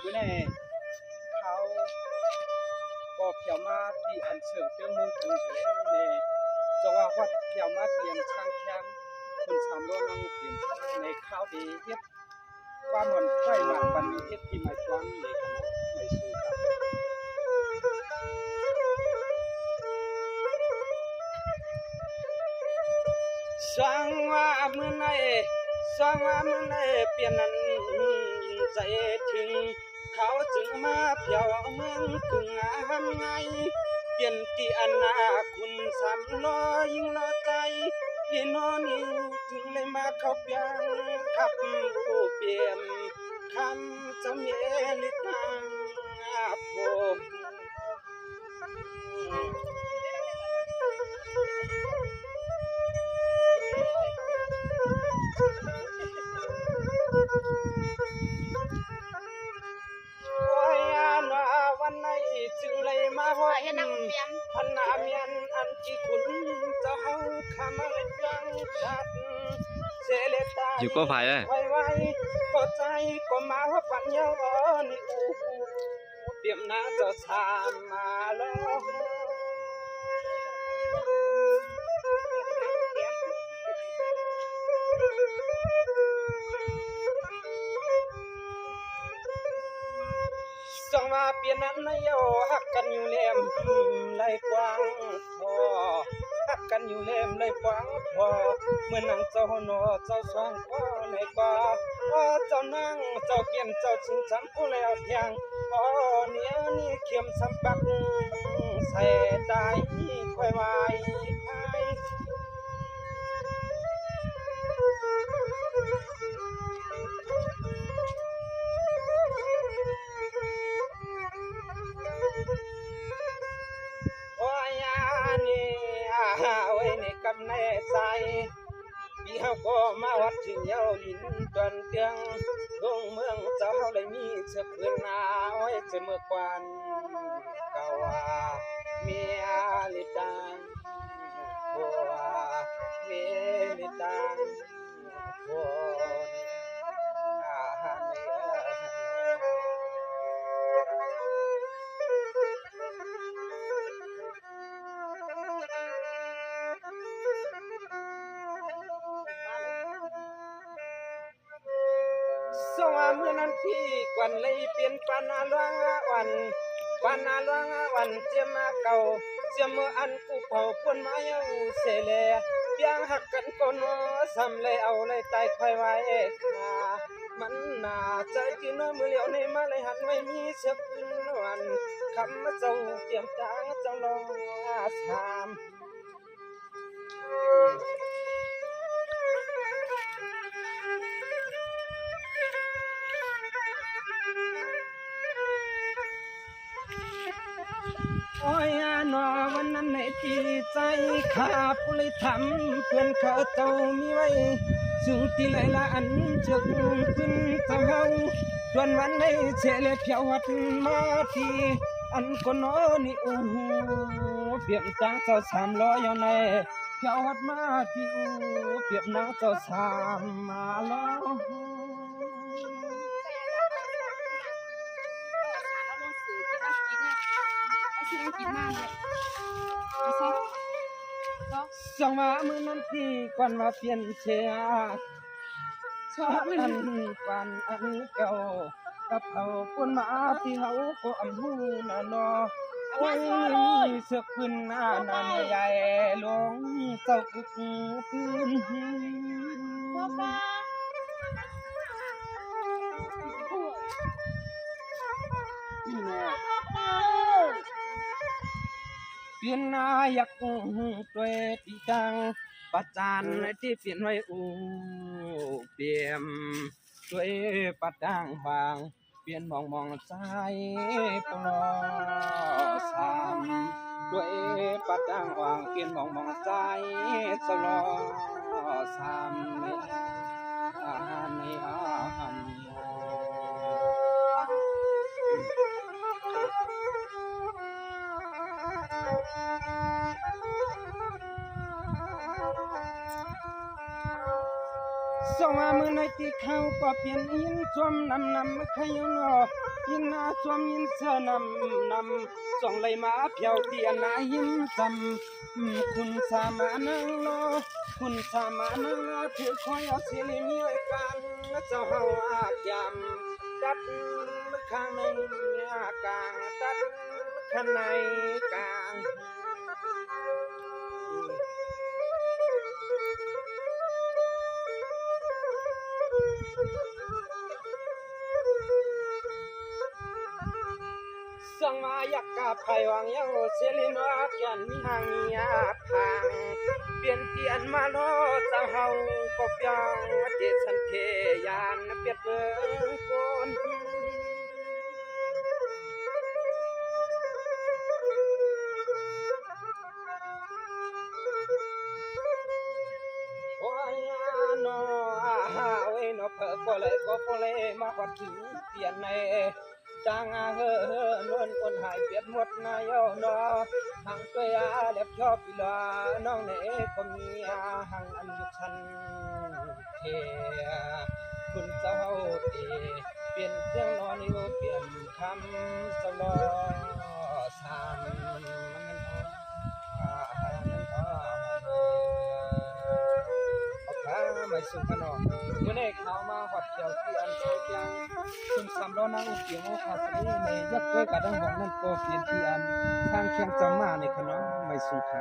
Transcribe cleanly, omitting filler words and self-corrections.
cứ này thao có kéo ma thì ăn sưởng tiếng mông cùng thế này cho vào quạt kéo ma tiền sang khenคนสามโลนั่งเขียนในข้าวดีเฮ็ดความมันไฟหลังปันมีเฮ็ดที่ไม่ฟังเลยครับไม่สู้ครับสังว่าเมื่อไหร่สังว่าเมื่อไหร่เปลี่ยนนั้นใจถึงเขาจึงมาเพียวเมืองกึ่งงามไงเปลี่ยนที่อันนาคุณสามล้อยิ่งล้อใจพี่น้องนี่จึงเลยมาเข้าเปียงขับผู้เปลี่ยนคำจะมีลิตาผมวันไหนจึงเลยมาว่าพันนาเมียนอันที่คุณจะเฮาคำอะไรจังชัดเสเลตาอยู่ก็ไผ่เลยไว้ก็ใจก็มาว่าปัญญาอ่อนอูเตรียมน้าจะสามมาแล้วจังว่าเปลี่ยนนั้นนายหักกันอยู่เล่มไหลกว้างพอหักกันอยู่เล่มไหลกว้างพอเมื่อนั่งเจ้าหนอเจ้าสองพ่อในป่าเจ้านั่งเจ้าเกี่ยมเจ้าชิงช้ำผู้แล้วเทียงเนี้ยนี่เข็มสัมปักใส่ได้ค่อยไว้กำเนิดใจพี่เขาก็มาวัดถึงเย้าลินจนเตียงลงเมืองเจ้าเลยมีเชือกเพื่อนนาไว้จะเมื่อกวันกาวาเมียลิตังบัวเมียลิตังบัวสว่าเมื่อนั้นพี่กวนเลยเปลี่ยนปานาลวงวันปานาลวงวันเจียมาเก่าเจียมอันกูเผาปนมาเยาเสเลเปียงหักกันก็นอซ้ำเลยเอาเลยตายคอยไว้ขามันน่าใจที่น้อยมือเหลียวในมาเลยหันไม่มีเชือกวันคำมาเจ้าเตรียมจางเจ้าลองสามโอ้ยนอวันนั้นในที่ใจขาผู้เลยทำเพื่อนเขาเจ้ามีไว้สู่ที่เลยละอันเชือกขึ้นเจ้าจวนวันในเชลเพียววัดมาที่อันก็นอนี่โอ้โหเปรียบจางเจ้า300อยู่ในเพียววัดมาที่โอ้เปรียบนางเจ้า3มาแล้วสังว่ามือนั้นที่กวนมาเปลี่ยนเชียชอบอันปันอันเก่ากับเขาคนมาที่เขาก็อำหูน่ะนอโอ้ยเสือกขึ้นหน้านาใหญ่ลงเศร้ากุกพื้นนี่แม่เปลี่ยนนายกตัวตีจังประจานที่เปลี่ยนไว้อูเปลี่ยนตัวประจางวางเปลี่ยนมองใจปลอสามตัวประจางวางเปลี่ยนมองใจสลอสามในอาหันสว่ามือใน ตีเขาก็เปลี่ยนยินจวมนำขยงยินนาจวมยินเสื้อนำส่องไหลมาเพียวเตียนายินจำคุณสามานังโลคุณสามานังถือคอยเอาสิลิมีไว้กันเจ้าเฮาอาบยำตัดข้างในกลางตัดข้างในกลางสังมายักกาไพวังยาวเสลินว่ากันมีหางมีอาพางเปลี่ยนเปลี่ยนมาโลเจ้าเฮาก็เปียงเดชันเทยานเปียดเบิ่งโกนโอ้ยโนอาเว้ยโนเพิ่นบ่เลยมาฮอดถึงเปลี่ยนในจังนวลคนหายเปียดหมดนายนอหังตัวยาเล็บชอบอีลาน้องเนก็มีหังอันยุชันเทคุณเจ้าเตเปลี่ยนเครื่องนอนอยู่เปลี่ยนคำสลอสามมันไม่สุขนออยู่ในข่าวมาหอดเกี่ยวที่อันโซเชียลคุณสำล้อนางอุเกียงโอคาสลีในยักษ์เกิดกระดังหวังนั่นโปเปลี่ยนที่อันทางเคียงจำมาในขนมไม่สุข